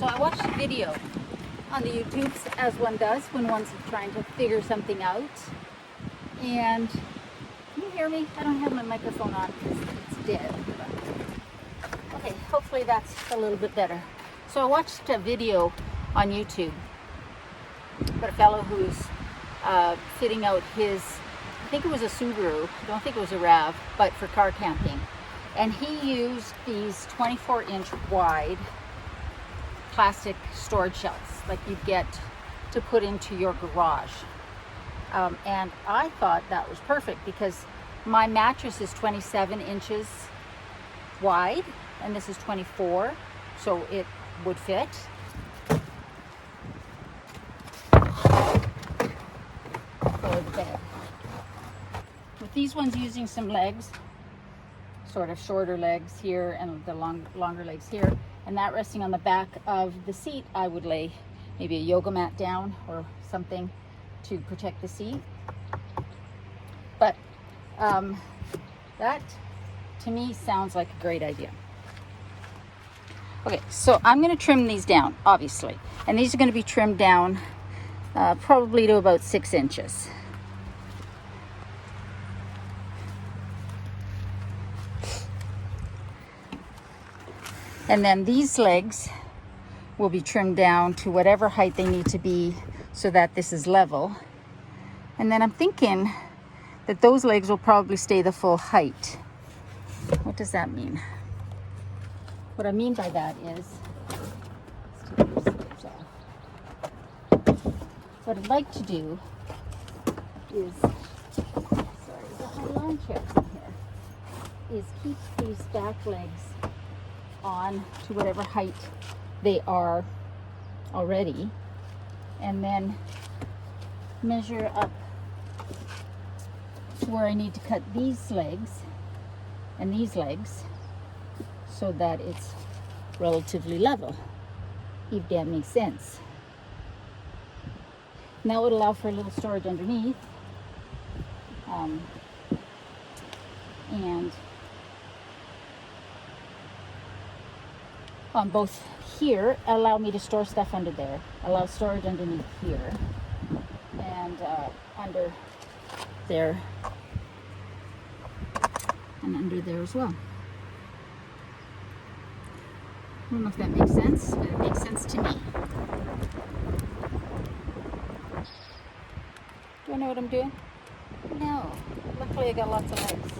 So I watched a video on the YouTubes, as one does when one's trying to figure something out. And can you hear me? I don't have my microphone on because it's dead. But, okay, hopefully that's a little bit better. So I watched a video on YouTube about a fellow who's fitting out his, I think it was a Subaru, I don't think it was a RAV, but for car camping. And he used these 24-inch wide plastic storage shelves like you get to put into your garage. And I thought that was perfect because my mattress is 27 inches wide and this is 24, so it would fit. For the bed. With these ones using some legs, sort of shorter legs here and the longer legs here, and that resting on the back of the seat, I would lay maybe a yoga mat down or something to protect the seat. But that to me sounds like a great idea. Okay, so I'm going to trim these down, obviously, and these are going to be trimmed down probably to about 6 inches. And then these legs will be trimmed down to whatever height they need to be so that this is level. And then I'm thinking that those legs will probably stay the full height. What does that mean? What I mean by that is, let's take these sleeves off. What I'd like to do is, sorry, there's a high lawn chair in here, is keep these back legs on to whatever height they are already, and then measure up to where I need to cut these legs and these legs so that it's relatively level, if that makes sense. And that would allow for a little storage underneath, and on both here, allow me to store stuff under there, allow storage underneath here, and under there, and under there as well. I don't know if that makes sense, but it makes sense to me. Do I know what I'm doing? No. Luckily I got lots of legs.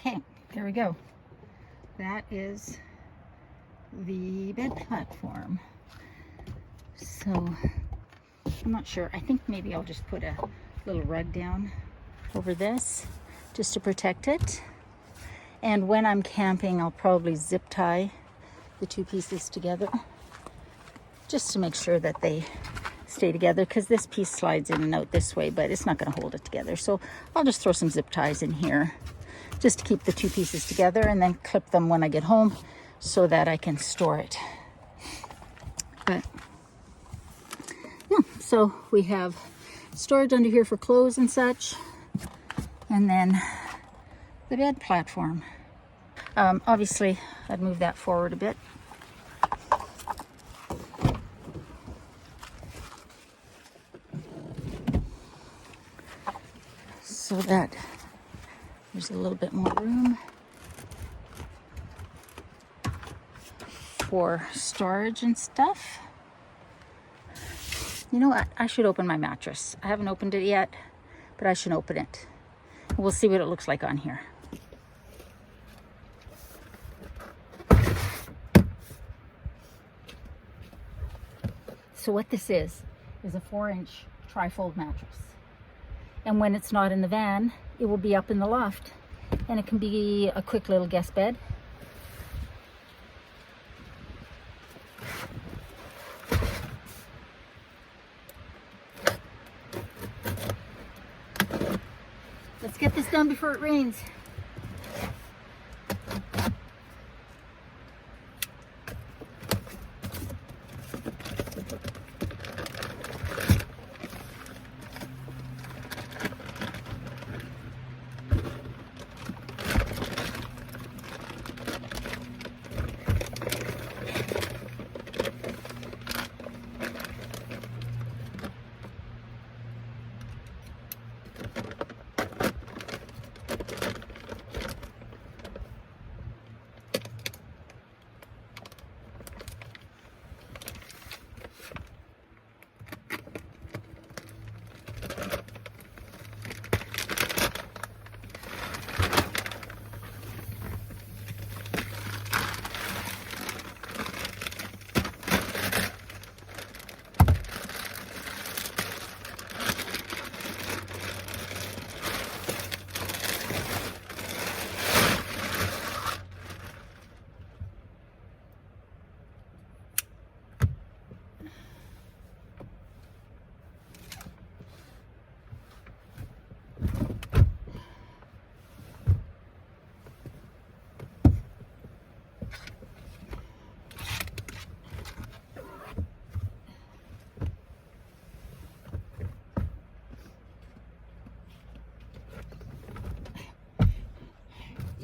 Okay, there we go. That is the bed platform. So, I'm not sure. I think maybe I'll just put a little rug down over this just to protect it. And when I'm camping, I'll probably zip tie the two pieces together just to make sure that they stay together, because this piece slides in and out this way, but it's not going to hold it together. So I'll just throw some zip ties in here just to keep the two pieces together, and then clip them when I get home so that I can store it. But yeah, so we have storage under here for clothes and such, and then the bed platform. Obviously, I'd move that forward a bit. So that there's a little bit more room. for storage and stuff. You know what? I should open my mattress. I haven't opened it yet, but I should open it. We'll see what it looks like on here. So what this is a 4-inch tri-fold mattress. And when it's not in the van, it will be up in the loft. And it can be a quick little guest bed. Let's get this done before it rains.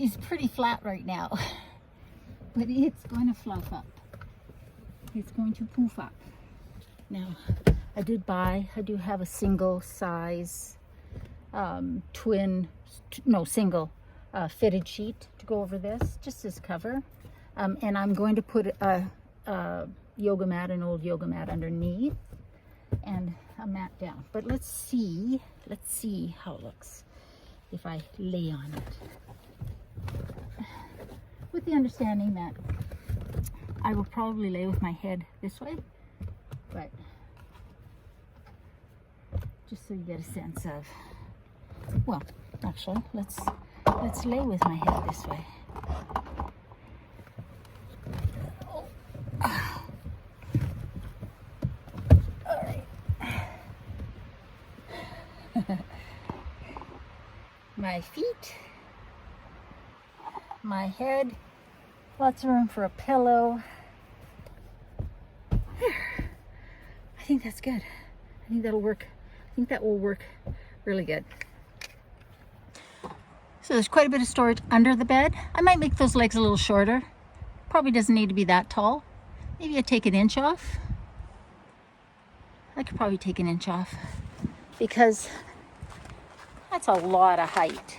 It's pretty flat right now, but it's going to fluff up. It's going to poof up. Now, I do have a single size single fitted sheet to go over this, just as cover. And I'm going to put a yoga mat, an old yoga mat underneath, and a mat down. But let's see how it looks if I lay on it. With the understanding that I will probably lay with my head this way, but just so you get a sense of, well, actually, let's lay with my head this way. All right. My feet, my head, lots of room for a pillow. I think that's good. I think that'll work. I think that will work really good. So there's quite a bit of storage under the bed. I might make those legs a little shorter. Probably doesn't need to be that tall. Maybe I take an inch off. I could probably take an inch off because that's a lot of height.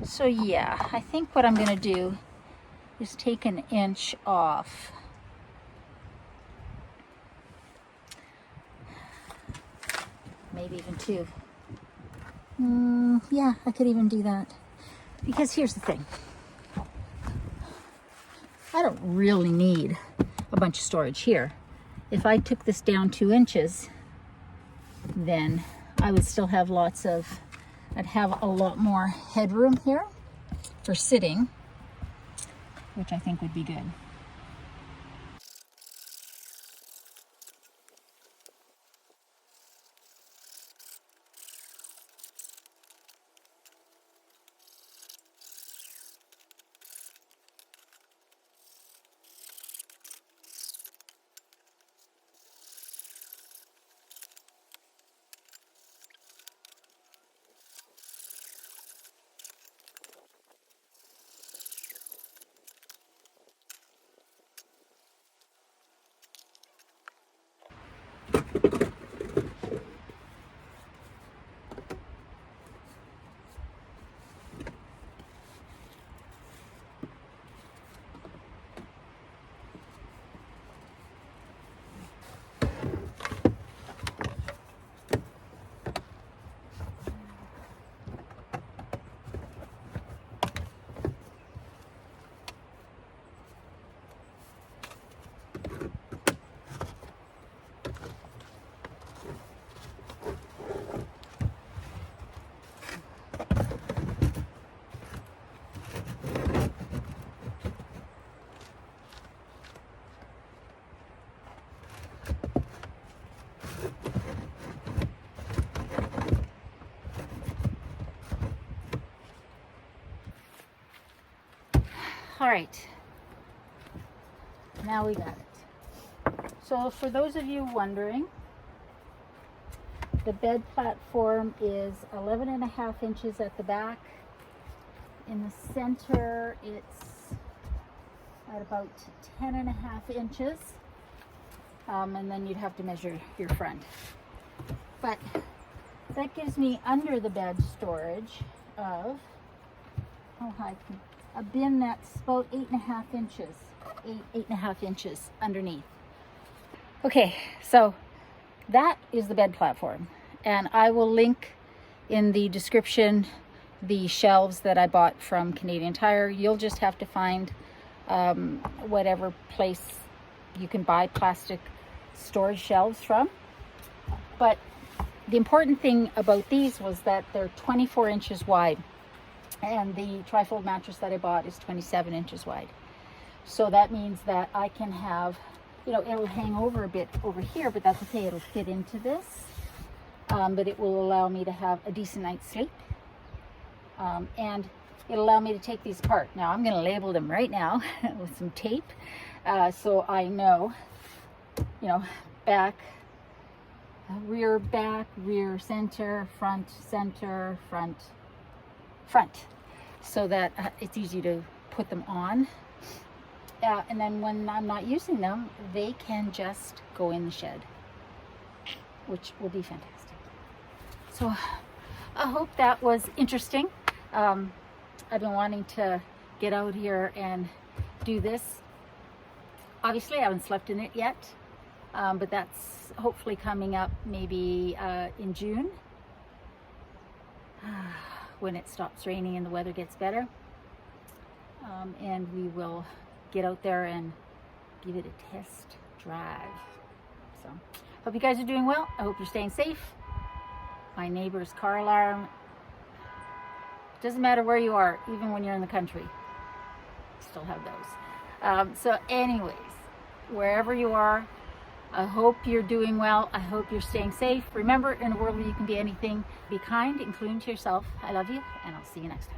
So yeah, I think what I'm going to do is take an inch off. Maybe even 2. Yeah, I could even do that. Because here's the thing. I don't really need a bunch of storage here. If I took this down 2 inches, then I would still have I'd have a lot more headroom here for sitting, which I think would be good. All right, now we got it. So for those of you wondering, the bed platform is 11.5 inches at the back. In the center, it's at about 10.5 inches. And then you'd have to measure your front. But that gives me under the bed storage of, how high, a bin that's about 8.5 inches, 8.5 inches underneath. Okay, so that is the bed platform, and I will link in the description the shelves that I bought from Canadian Tire. You'll just have to find whatever place you can buy plastic storage shelves from. But the important thing about these was that they're 24 inches wide, and the trifold mattress that I bought is 27 inches wide. So that means that I can have, you know, it'll hang over a bit over here, but that's okay, it'll fit into this. But it will allow me to have a decent night's sleep. And it'll allow me to take these apart. Now I'm going to label them right now with some tape, so I know, you know, back, rear, center, front, front, so that it's easy to put them on. And then when I'm not using them, they can just go in the shed, which will be fantastic. So I hope that was interesting. I've been wanting to get out here and do this. Obviously, I haven't slept in it yet, but that's hopefully coming up maybe in June, when it stops raining and the weather gets better. And we will get out there and give it a test drive. So, hope you guys are doing well. I hope you're staying safe. My neighbor's car alarm, doesn't matter where you are, even when you're in the country, still have those. So anyways, wherever you are, I hope you're doing well. I hope you're staying safe. Remember, in a world where you can be anything, be kind, including to yourself. I love you, and I'll see you next time.